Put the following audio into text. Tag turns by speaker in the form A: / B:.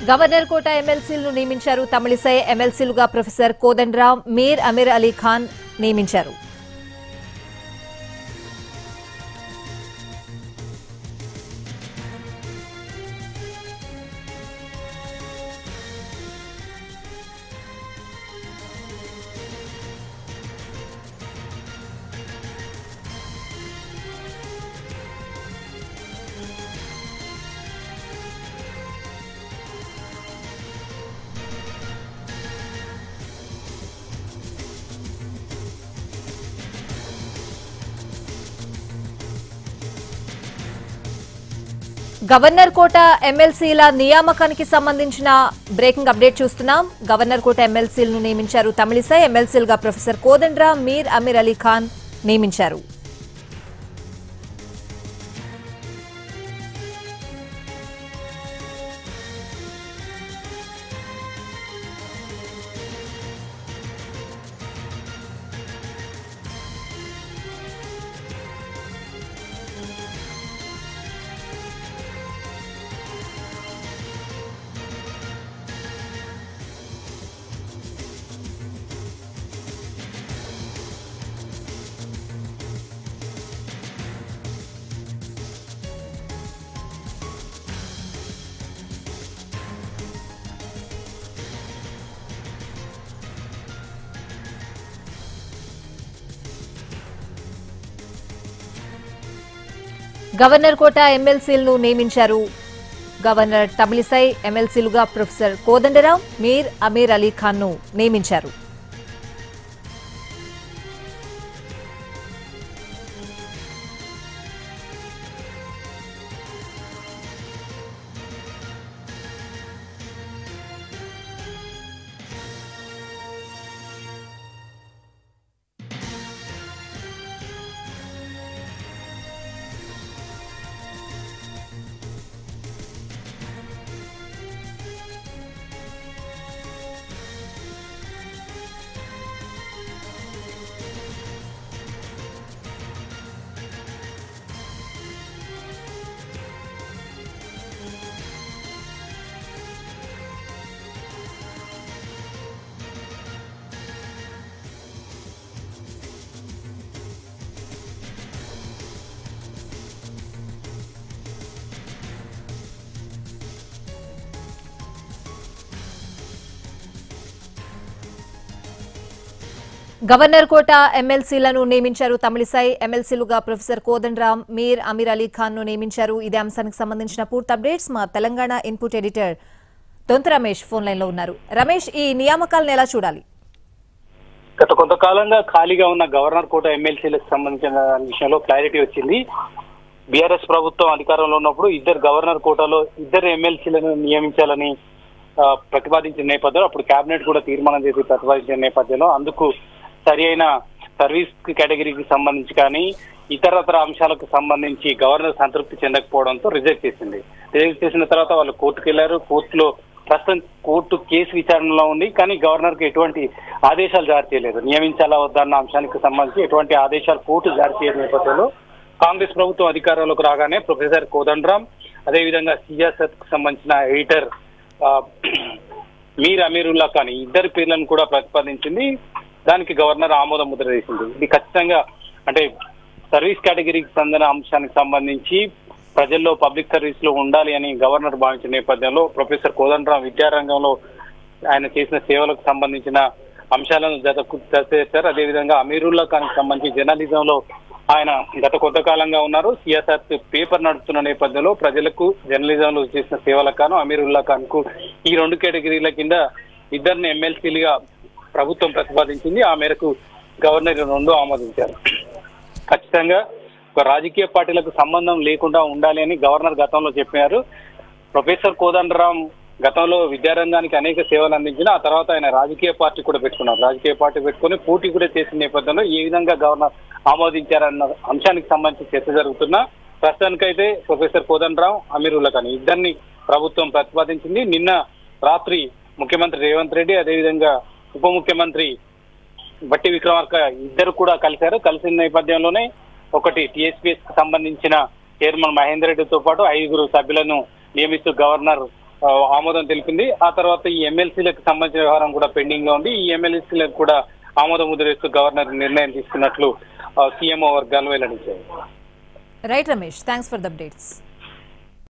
A: Governor కోట ఎమ్మెల్సీలను నియమించారు. Tamilisai ఎమ్మెల్సీలుగా professor Kodandaram, మీర్ అమీర్ అలీ ఖాన్ నియమించారు. Governor కోట ఎమ్మెల్సీల నియామకానికి సంబంధించిన బ్రేకింగ్ అప్డేట్ చూస్తున్నాం. గవర్నర్ కోట ఎమ్మెల్సీలను నియమించారు. తమిళిసై ఎమ్మెల్సీలుగా ప్రొఫెసర్ కోదండరాం, మీర్ అమీర్ అలీ ఖాన్ నియమించారు. గవర్నర్ కోట ఎమ్మెల్సీలను నియమించారు. గవర్నర్ తమిళిసై ఎమ్మెల్సీలుగా ప్రొఫెసర్ కోదండరాం, మీర్ అమీర్ అలీ ఖాన్ ను నియమించారు. గవర్నర్ కోట ఎమ్మెల్సీలను నియమించారు. తమిళిసై ఎమ్మెల్సీలుగా ప్రొఫెసర్ కోదండరాం, మీర్ అమీర్ అలీ ఖాన్ ను నియమించారు. ఇదే అంశానికి సంబంధించిన పూర్తి అప్డేట్స్ మా Telangana input editor Donta Ramesh phone line లో ఉన్నారు. రమేష్, ఈ నియామకాలను ఎలా చూడాలి?
B: గత కొంతకాలంగా ఖాళీగా ఉన్న గవర్నర్ కోట ఎమ్మెల్సీలకు సంబంధించిన విషయంలో క్లారిటీ వచ్చింది. బీఆర్ఎస్ ప్రభుత్వం అధికారంలో ఉన్నప్పుడు గవర్నర్ కోటాలో ఇద్దరు ఎమ్మెల్సీలను నియమించాలని ప్రతిపాదించిన నేపథ్యంలో అప్పుడు కేబినెట్ కూడా తీర్మానం చేసి ప్రతిపాదించిన నేపథ్యంలో అందుకు సరి అయిన సర్వీస్ కేటగిరీకి సంబంధించి కానీ ఇతరతర అంశాలకు సంబంధించి గవర్నర్ సంతృప్తి చెందకపోవడంతో రిజెక్ట్ చేసింది. రిజెక్ట్ చేసిన తర్వాత వాళ్ళు కోర్టుకు వెళ్లారు. కోర్టులో ప్రస్తుతం కోర్టు కేసు విచారణలో ఉంది. కానీ గవర్నర్ కు ఎటువంటి ఆదేశాలు జారీ చేయలేదు. నియమించాలా వద్దన్న అంశానికి సంబంధించి ఎటువంటి ఆదేశాలు కోర్టు జారీ చేయని నేపథ్యంలో కాంగ్రెస్ ప్రభుత్వం అధికారంలోకి రాగానే ప్రొఫెసర్ కోదండరాం, అదేవిధంగా సియాసత్ కు సంబంధించిన ఎడిటర్ మీర్ అమీరుల్లా ఖాన్ ఇద్దరి పేర్లను కూడా ప్రతిపాదించింది. దానికి గవర్నర్ ఆమోద ముద్ర వేసింది. ఇది ఖచ్చితంగా అంటే సర్వీస్ కేటగిరీకి చెందిన అంశానికి సంబంధించి ప్రజల్లో పబ్లిక్ సర్వీస్ లో ఉండాలి అని గవర్నర్ భావించిన నేపథ్యంలో ప్రొఫెసర్ కోదండరాం విద్యారంగంలో ఆయన చేసిన సేవలకు సంబంధించిన అంశాలను చేశారు. అదేవిధంగా అమీరుల్లా ఖాన్ కి సంబంధించి జర్నలిజంలో ఆయన గత కొంతకాలంగా ఉన్నారు. సియాసత్ పేపర్ నడుపుతున్న నేపథ్యంలో ప్రజలకు జర్నలిజంలో చేసిన సేవలకు గాను అమీరుల్లా ఖాన్ కు ఈ రెండు కేటగిరీల కింద ఇద్దరిని ఎమ్మెల్సీలుగా ప్రభుత్వం ప్రతిపాదించింది. ఆ మేరకు గవర్నర్ రెండు ఆమోదించారు. ఖచ్చితంగా ఒక రాజకీయ పార్టీలకు సంబంధం లేకుండా ఉండాలి అని గవర్నర్ గతంలో చెప్పారు. ప్రొఫెసర్ కోదండరాం గతంలో విద్యారంగానికి అనేక సేవలు అందించిన ఆ తర్వాత ఆయన రాజకీయ పార్టీ కూడా పెట్టుకున్నారు. రాజకీయ పార్టీ పెట్టుకుని పోటీ కూడా చేసిన నేపథ్యంలో ఏ విధంగా గవర్నర్ ఆమోదించారన్న అంశానికి సంబంధించి చర్చ జరుగుతున్నా ప్రస్తుతానికైతే ప్రొఫెసర్ కోదండరాం, అమీరుల్లా ఖాన్ ఇద్దరిని ప్రభుత్వం ప్రతిపాదించింది. నిన్న రాత్రి ముఖ్యమంత్రి రేవంత్ రెడ్డి, అదేవిధంగా ఉప ముఖ్యమంత్రి బట్టి విక్రమార్క ఇద్దరు కూడా కలిశారు. కలిసిన నేపథ్యంలోనే ఒకటి టీఎస్పీఎస్ కు సంబంధించిన చైర్మన్ మహేందర్ రెడ్డితో పాటు 5 సభ్యులను నియమిస్తూ గవర్నర్ ఆమోదం తెలిపింది. ఆ తర్వాత ఈ ఎమ్మెల్సీలకు సంబంధించిన వ్యవహారం కూడా పెండింగ్ లో ఉంది. ఈ ఎమ్మెల్సీలకు కూడా ఆమోద ముద్ర వేస్తూ గవర్నర్ నిర్ణయం తీసుకున్నట్లు సీఎంఓ వర్గాలు వెల్లడించారు.
A: Right Ramesh, thanks for the updates.